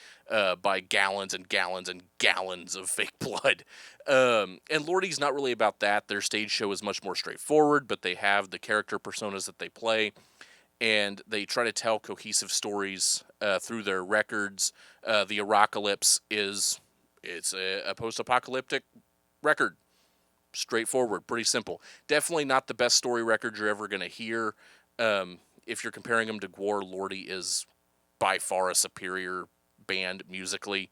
A: by gallons and gallons and gallons of fake blood. And Lordi's not really about that. Their stage show is much more straightforward, but they have the character personas that they play, and they try to tell cohesive stories through their records. The Apocalypse it's a post-apocalyptic record. Straightforward, pretty simple. Definitely not the best story record you're ever going to hear. If you're comparing them to Gwar, Lordi is by far a superior band musically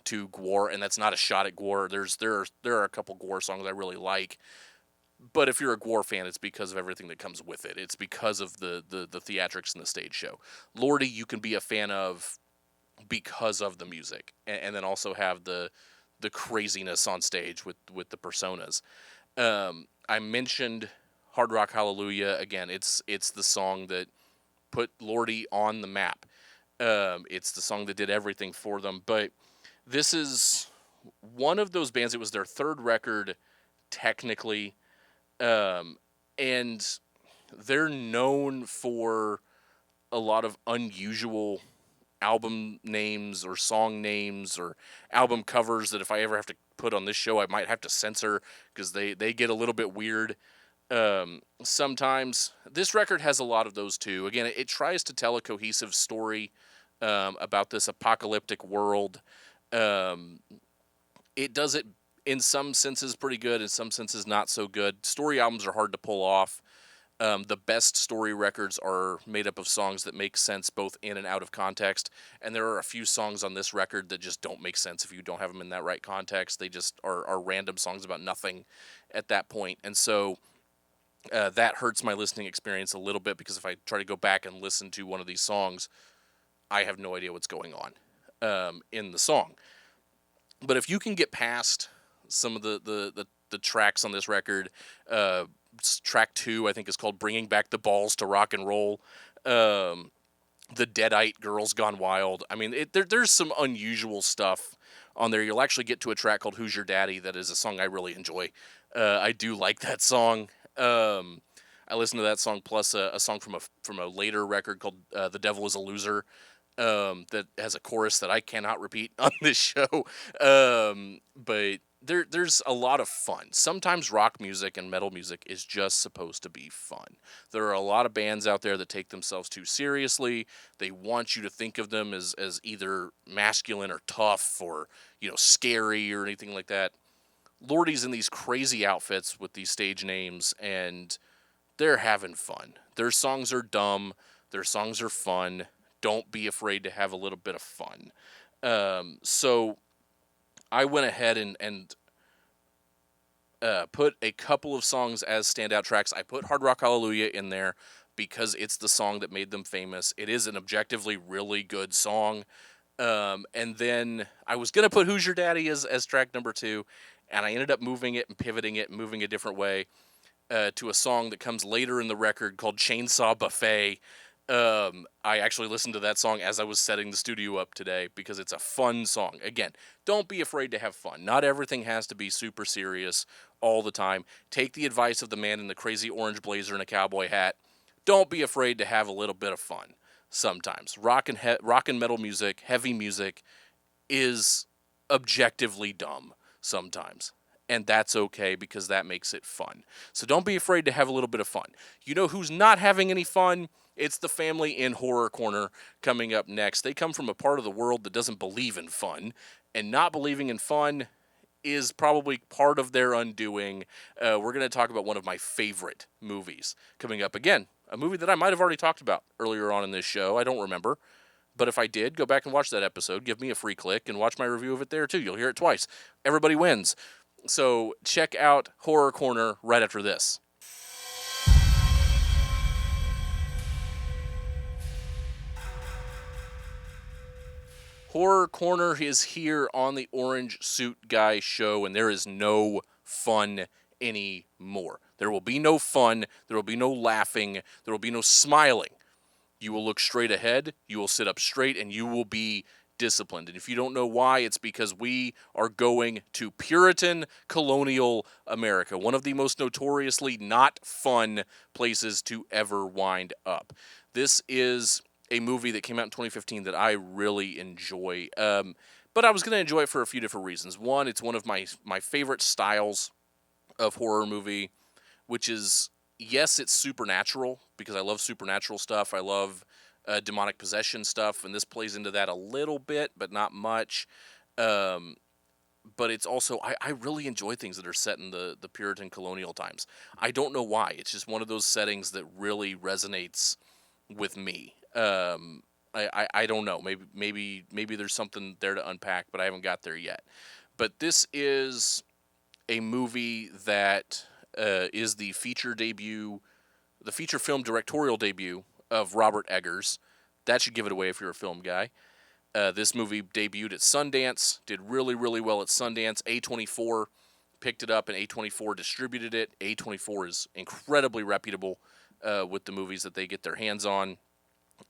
A: to Gwar, and that's not a shot at Gwar. There are a couple Gwar songs I really like, but if you're a Gwar fan, it's because of everything that comes with it. It's because of the theatrics and the stage show. Lordi, you can be a fan of because of the music, and then also have the craziness on stage with the personas. I mentioned Hard Rock Hallelujah. Again, it's the song that put Lordi on the map. It's the song that did everything for them. But this is one of those bands. It was their third record, technically, and they're known for a lot of unusual album names or song names or album covers that if I ever have to put on this show, I might have to censor, because they get a little bit weird sometimes. This record has a lot of those too. Again, it tries to tell a cohesive story about this apocalyptic world. It does it in some senses pretty good, in some senses not so good. Story albums are hard to pull off. The best story records are made up of songs that make sense both in and out of context, and there are a few songs on this record that just don't make sense if you don't have them in that right context. They just are random songs about nothing at that point, and so that hurts my listening experience a little bit, because if I try to go back and listen to one of these songs, I have no idea what's going on in the song. But if you can get past some of the tracks on this record, track 2, I think, is called Bringing Back the Balls to Rock and Roll. The Deadite, Girls Gone Wild. I mean, there's some unusual stuff on there. You'll actually get to a track called Who's Your Daddy that is a song I really enjoy. I do like that song. I listen to that song plus a song from a later record called The Devil Is a Loser that has a chorus that I cannot repeat on this show. But there's a lot of fun. Sometimes rock music and metal music is just supposed to be fun. There are a lot of bands out there that take themselves too seriously. They want you to think of them as either masculine or tough or, scary or anything like that. Lordi's in these crazy outfits with these stage names, and they're having fun. Their songs are dumb. Their songs are fun. Don't be afraid to have a little bit of fun. So I went ahead and put a couple of songs as standout tracks. I put Hard Rock Hallelujah in there because it's the song that made them famous. It is an objectively really good song. And then I was going to put Who's Your Daddy as track number 2. and I ended up moving it and pivoting it and moving a different way to a song that comes later in the record called Chainsaw Buffet. I actually listened to that song as I was setting the studio up today because it's a fun song. Again, don't be afraid to have fun. Not everything has to be super serious all the time. Take the advice of the man in the crazy orange blazer and a cowboy hat. Don't be afraid to have a little bit of fun sometimes. Rock and metal music, heavy music, is objectively dumb sometimes. And that's okay because that makes it fun. So don't be afraid to have a little bit of fun. You know who's not having any fun? It's the family in Horror Corner coming up next. They come from a part of the world that doesn't believe in fun. And not believing in fun is probably part of their undoing. We're going to talk about one of my favorite movies coming up. Again, a movie that I might have already talked about earlier on in this show. I don't remember. But if I did, go back and watch that episode. Give me a free click and watch my review of it there too. You'll hear it twice. Everybody wins. So check out Horror Corner right after this. Horror Corner is here on the Orange Suit Guy show, and there is no fun anymore. There will be no fun. There will be no laughing. There will be no smiling. You will look straight ahead, you will sit up straight, and you will be disciplined. And if you don't know why, it's because we are going to Puritan colonial America, one of the most notoriously not fun places to ever wind up. This is a movie that came out in 2015 that I really enjoy. But I was going to enjoy it for a few different reasons. One, it's one of my favorite styles of horror movie, which is, yes, it's supernatural, because I love supernatural stuff. I love demonic possession stuff, and this plays into that a little bit, but not much. But it's also, I really enjoy things that are set in the Puritan colonial times. I don't know why. It's just one of those settings that really resonates with me. I don't know. Maybe there's something there to unpack, but I haven't got there yet. But this is a movie that is the feature film directorial debut of Robert Eggars. That should give it away if you're a film guy. This movie debuted at Sundance, did really, really well at Sundance. A24 picked it up, and A24 distributed it. A24 is incredibly reputable with the movies that they get their hands on.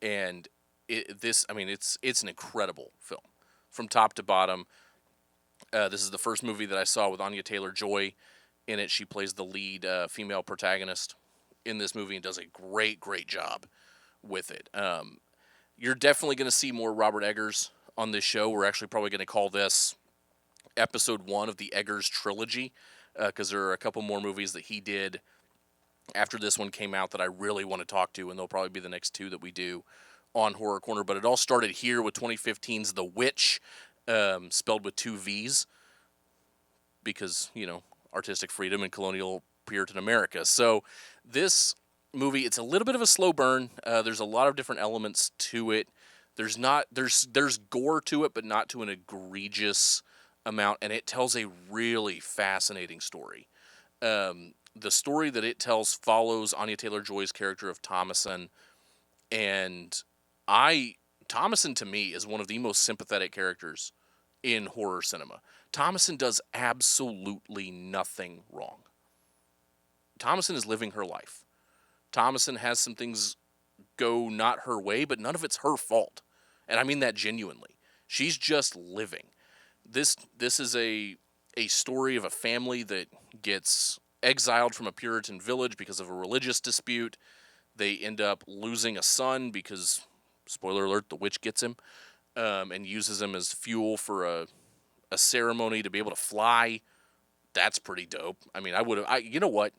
A: And it's an incredible film from top to bottom. This is the first movie that I saw with Anya Taylor Joy in it. She plays the lead female protagonist in this movie and does a great, great job with it. You're definitely going to see more Robert Eggars on this show. We're actually probably going to call this episode 1 of the Eggars trilogy, because there are a couple more movies that he did after this one came out that I really want to talk to, and they'll probably be the next 2 that we do on Horror Corner. But it all started here with 2015's The Witch, spelled with 2 V's, because, artistic freedom in colonial Puritan America. So this movie, it's a little bit of a slow burn. There's a lot of different elements to it. There's gore to it, but not to an egregious amount, and it tells a really fascinating story. The story that it tells follows Anya Taylor Joy's character of Thomason, and Thomason to me is one of the most sympathetic characters in horror cinema. Thomason does absolutely nothing wrong. Thomason is living her life. Thomason has some things go not her way, but none of it's her fault. And I mean that genuinely. She's just living. This is a story of a family that gets exiled from a Puritan village because of a religious dispute. They end up losing a son because, spoiler alert, the witch gets him, and uses him as fuel for a ceremony to be able to fly. That's pretty dope. I mean, you know what?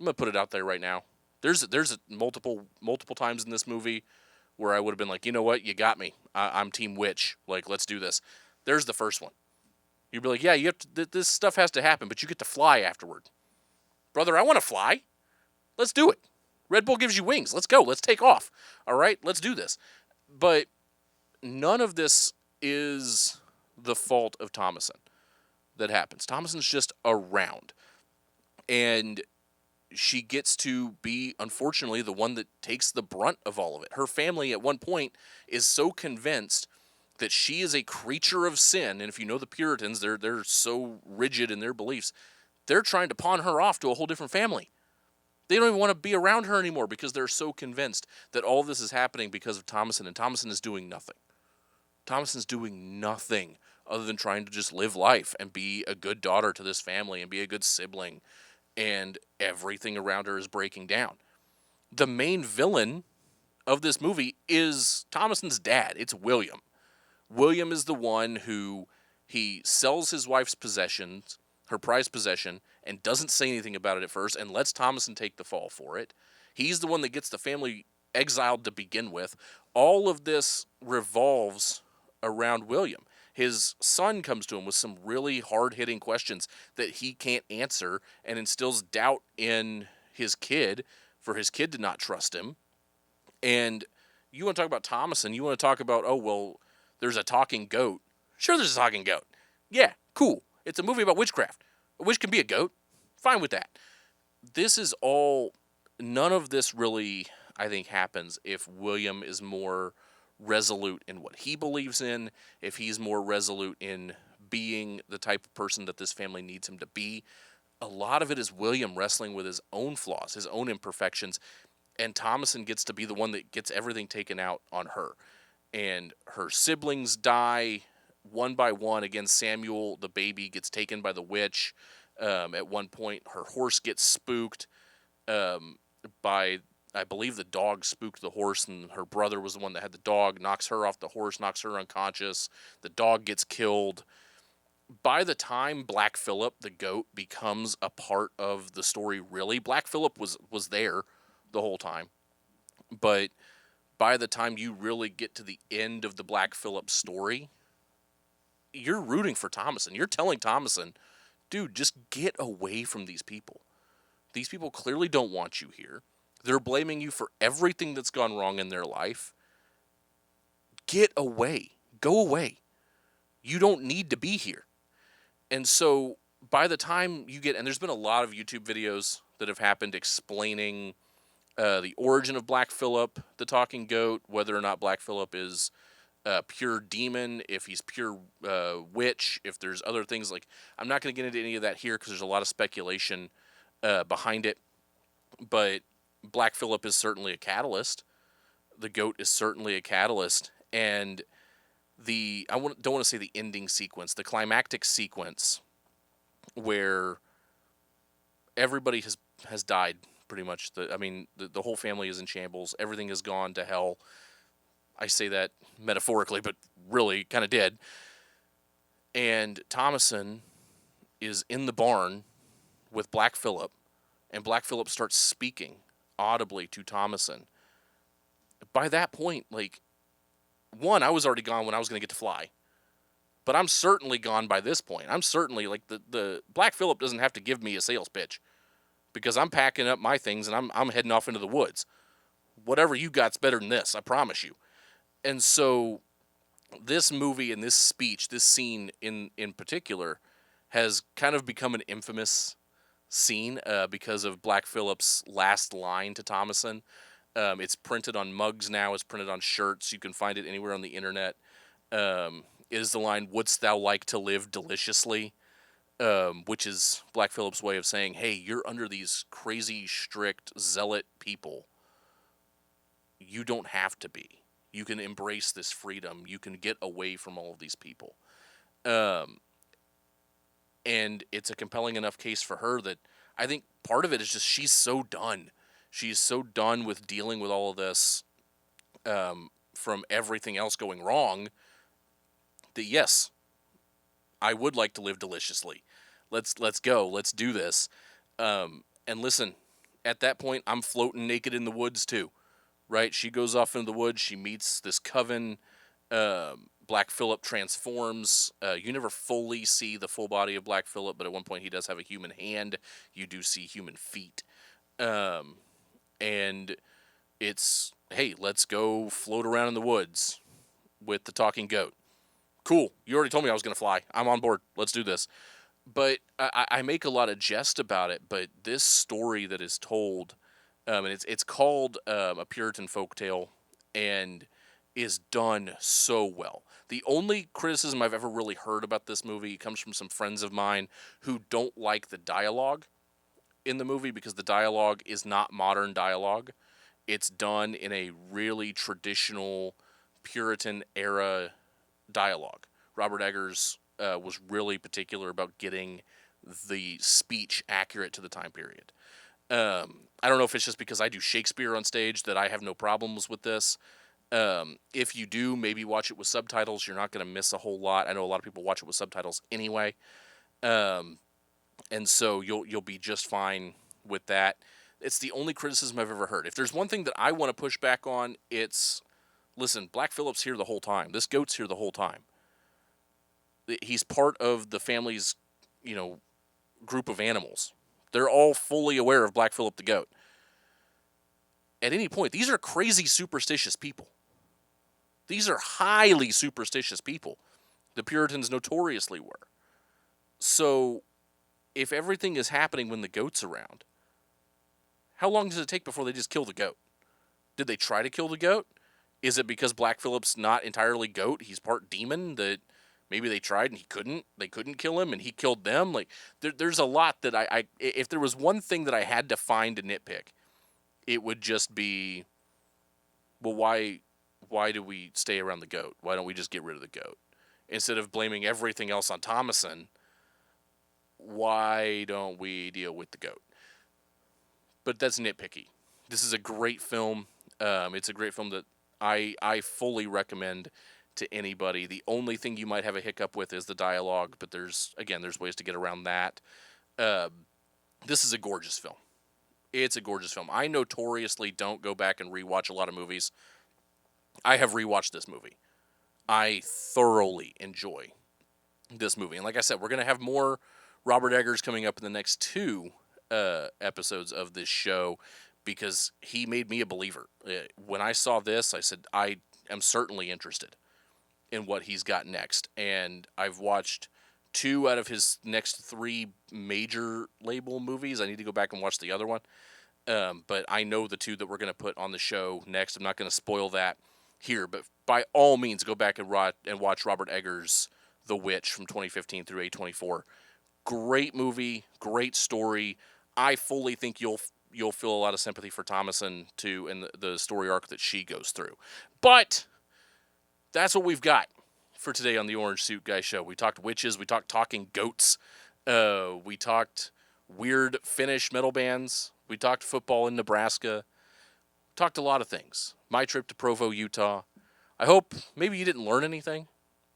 A: I'm going to put it out there right now. There's multiple times in this movie where I would have been like, you know what? You got me. I'm Team Witch. Like, let's do this. There's the first one. You'd be like, yeah, you have to, this stuff has to happen, but you get to fly afterward. Brother, I want to fly. Let's do it. Red Bull gives you wings. Let's go. Let's take off. All right? Let's do this. But none of this is the fault of Thomason that happens. Thomason's just around. And she gets to be, unfortunately, the one that takes the brunt of all of it. Her family at one point is so convinced that she is a creature of sin. And if you know the Puritans, they're so rigid in their beliefs. They're trying to pawn her off to a whole different family. They don't even want to be around her anymore because they're so convinced that all this is happening because of Thomasin, and Thomasin is doing nothing. Thomasin's doing nothing other than trying to just live life and be a good daughter to this family and be a good sibling, and everything around her is breaking down. The main villain of this movie is Thomasin's dad. It's William. William is the one who he sells his wife's possessions, her prized possession, and doesn't say anything about it at first and lets Thomasin take the fall for it. He's the one that gets the family exiled to begin with. All of this revolves around William. His son comes to him with some really hard-hitting questions that he can't answer and instills doubt in his kid for his kid to not trust him. And you want to talk about Thomasin, you want to talk about, oh, well, there's a talking goat. Sure, there's a talking goat. Yeah, cool. It's a movie about witchcraft. A witch can be a goat. Fine with that. This is all, none of this really, I think, happens if William is more resolute in what he believes in, if he's more resolute in being the type of person that this family needs him to be. A lot of it is William wrestling with his own flaws, his own imperfections, and Thomasin gets to be the one that gets everything taken out on her. And her siblings die one by one. Again, Samuel, the baby, gets taken by the witch. At one point, her horse gets spooked by, I believe the dog spooked the horse, and her brother was the one that had the dog, knocks her off the horse, knocks her unconscious. The dog gets killed. By the time Black Phillip, the goat, becomes a part of the story, really, Black Phillip was there the whole time. But by the time you really get to the end of the Black Phillip story, you're rooting for Thomasin. You're telling Thomasin, dude, just get away from these people. These people clearly don't want you here. They're blaming you for everything that's gone wrong in their life. Get away. Go away. You don't need to be here. And so by the time you get, and there's been a lot of YouTube videos that have happened explaining the origin of Black Phillip, the talking goat, whether or not Black Phillip is pure demon, if he's pure witch, if there's other things. Like, I'm not going to get into any of that here because there's a lot of speculation behind it. But Black Phillip is certainly a catalyst. The goat is certainly a catalyst. And don't want to say the ending sequence, the climactic sequence where everybody has died. Pretty much. The whole family is in shambles. Everything has gone to hell. I say that metaphorically, but really kind of did. And Thomasin is in the barn with Black Phillip, and Black Phillip starts speaking audibly to Thomasin. By that point, like, one, I was already gone when I was going to get to fly. But I'm certainly gone by this point. I'm certainly, like, the Black Phillip doesn't have to give me a sales pitch, because I'm packing up my things and I'm heading off into the woods. Whatever you got's better than this, I promise you. And so this movie and this speech, this scene in particular, has kind of become an infamous scene because of Black Phillip's last line to Thomasin. It's printed on mugs now. It's printed on shirts. You can find it anywhere on the internet. It is the line, "Wouldst thou like to live deliciously?" Which is Black Phillip's way of saying, hey, you're under these crazy, strict, zealot people. You don't have to be. You can embrace this freedom. You can get away from all of these people. And it's a compelling enough case for her that I think part of it is just she's so done. She's so done with dealing with all of this from everything else going wrong that, yes, I would like to live deliciously. Let's go. Let's do this. And listen, at that point, I'm floating naked in the woods too, right? She goes off into the woods. She meets this coven. Black Phillip transforms. You never fully see the full body of Black Phillip, but at one point he does have a human hand. You do see human feet. And it's, hey, let's go float around in the woods with the talking goat. Cool. You already told me I was going to fly. I'm on board. Let's do this. But I make a lot of jest about it, but this story that is told, and it's called A Puritan Folktale, and is done so well. The only criticism I've ever really heard about this movie comes from some friends of mine who don't like the dialogue in the movie because the dialogue is not modern dialogue. It's done in a really traditional Puritan era dialogue. Robert Eggars was really particular about getting the speech accurate to the time period. I don't know if it's just because I do Shakespeare on stage that I have no problems with this. If you do, maybe watch it with subtitles. You're not going to miss a whole lot. I know a lot of people watch it with subtitles anyway, and so you'll be just fine with that. It's the only criticism I've ever heard. If there's one thing that I want to push back on, it's listen. Black Phillip's here the whole time. This goat's here the whole time. He's part of the family's, group of animals. They're all fully aware of Black Phillip the goat. At any point, these are crazy superstitious people. These are highly superstitious people. The Puritans notoriously were. So, if everything is happening when the goat's around, how long does it take before they just kill the goat? Did they try to kill the goat? Is it because Black Phillip's not entirely goat? He's part demon that maybe they tried and they couldn't kill him and he killed them? Like, there's a lot that I if there was one thing that I had to find to nitpick, it would just be, well, why do we stay around the goat? Why don't we just get rid of the goat? Instead of blaming everything else on Thomason, why don't we deal with the goat? But that's nitpicky. This is a great film. It's a great film that I fully recommend to anybody. The only thing you might have a hiccup with is the dialogue, but there's ways to get around that. This is a gorgeous film. It's a gorgeous film. I notoriously don't go back and rewatch a lot of movies. I have rewatched this movie. I thoroughly enjoy this movie. And like I said, we're going to have more Robert Eggars coming up in the next 2 episodes of this show because he made me a believer. When I saw this, I said, I am certainly interested in what he's got next. And I've watched 2 out of his next 3 major label movies. I need to go back and watch the other one. But I know the 2 that we're going to put on the show next. I'm not going to spoil that here, but by all means, go back and watch Robert Eggars' The Witch from 2015 through A24. Great movie, great story. I fully think you'll feel a lot of sympathy for Thomason too, and the story arc that she goes through. But that's what we've got for today on the Orange Suit Guy Show. We talked witches, we talked talking goats, we talked weird Finnish metal bands, we talked football in Nebraska, talked a lot of things. My trip to Provo, Utah. I hope maybe you didn't learn anything.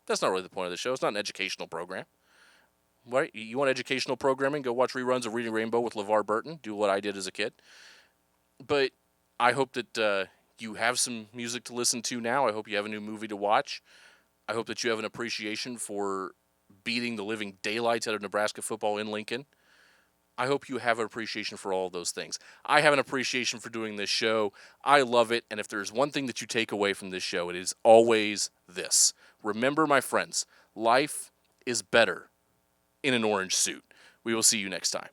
A: That's not really the point of the show. It's not an educational program. Right? You want educational programming? Go watch reruns of Reading Rainbow with LeVar Burton. Do what I did as a kid. But I hope that you have some music to listen to now. I hope you have a new movie to watch. I hope that you have an appreciation for beating the living daylights out of Nebraska football in Lincoln. I hope you have an appreciation for all of those things. I have an appreciation for doing this show. I love it. And if there's one thing that you take away from this show, it is always this. Remember, my friends, life is better in an orange suit. We will see you next time.